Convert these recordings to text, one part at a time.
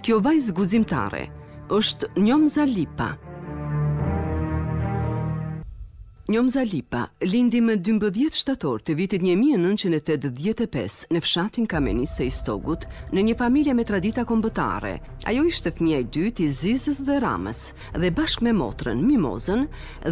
Kjo vajzë guximtare është Njomza Lipa. Njomza Lipa lindi më 12 shtator të vitit 1985 në fshatin Kamenis të Istogut, në një familje me tradita kombëtare. Ajo ishte fëmia e dytë i Zizës dhe Ramës dhe bashkë me motrën Mimozën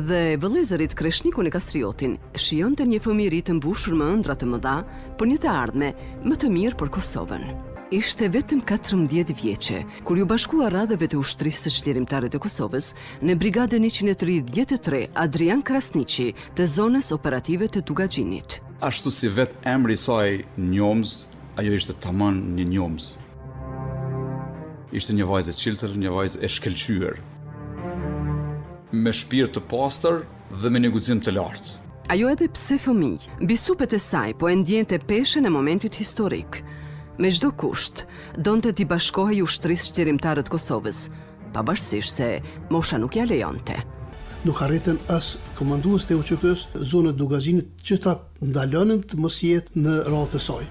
dhe vëllezërit Kreshnikun e Kastriotin shijonte një fëmijëri të mbushur me ëndra të mëdha për një të ardhme më të mirë për Kosovën. Ishte vetëm 14 vjeçe, kur ju bashkua radhëve të ushtrisë së çlirimtare të Kosovës në brigadën 133 Adrian Krasniqi të zonës operative të Tugaxhinit. Ashtu si vetë emri i saj Njomz, ajo ishte tamam një Njomz. Ishte një vajzë e çiltër, një vajzë e shkëlqyer, me shpirt të pastër dhe me një guxim të lartë. Ajo edhe pse fëmijë, mbi supet e saj po e ndjente peshën e momentit historik. Me çdo kusht, donte t'i bashkohej ushtrisë çlirimtare të Kosovës, pavarësisht se mosha nuk ja lejonte. Nuk arritën as komandues të UÇK-s zonën e Tugaxhinit që ta ndalonin të mos jetë në radhë të saj.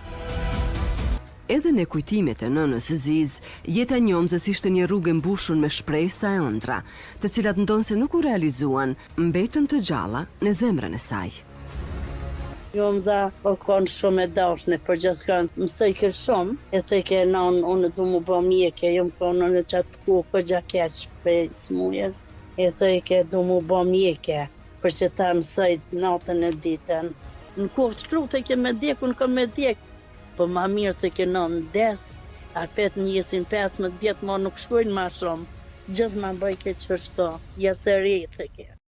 Edhe në kujtimet e nënës Ziz, jeta e Njomzës ishte një rrugë e mbushur me shpresa e ëndra, të cilat ndonse nuk u realizuan, mbetën të gjalla në zemrën e saj. Njomza o konë shumë e dashme për gjithkënd, mësoj kërë shumë, e thej ke nanë, unë du mu bë mjeke, ju më konë në qatë ku këgja keq për smujës, e thej ke du mu bë mjeke, për që ta mësoj natën e ditën. Në kohë të shkru të ke me djek, unë kam me djek, për ma mirë të ke nanë des, apet njësin 15 vjetë, ma nuk shkojnë ma shumë, gjithë ma bëj ke qështo, jasë e rejtë të ke.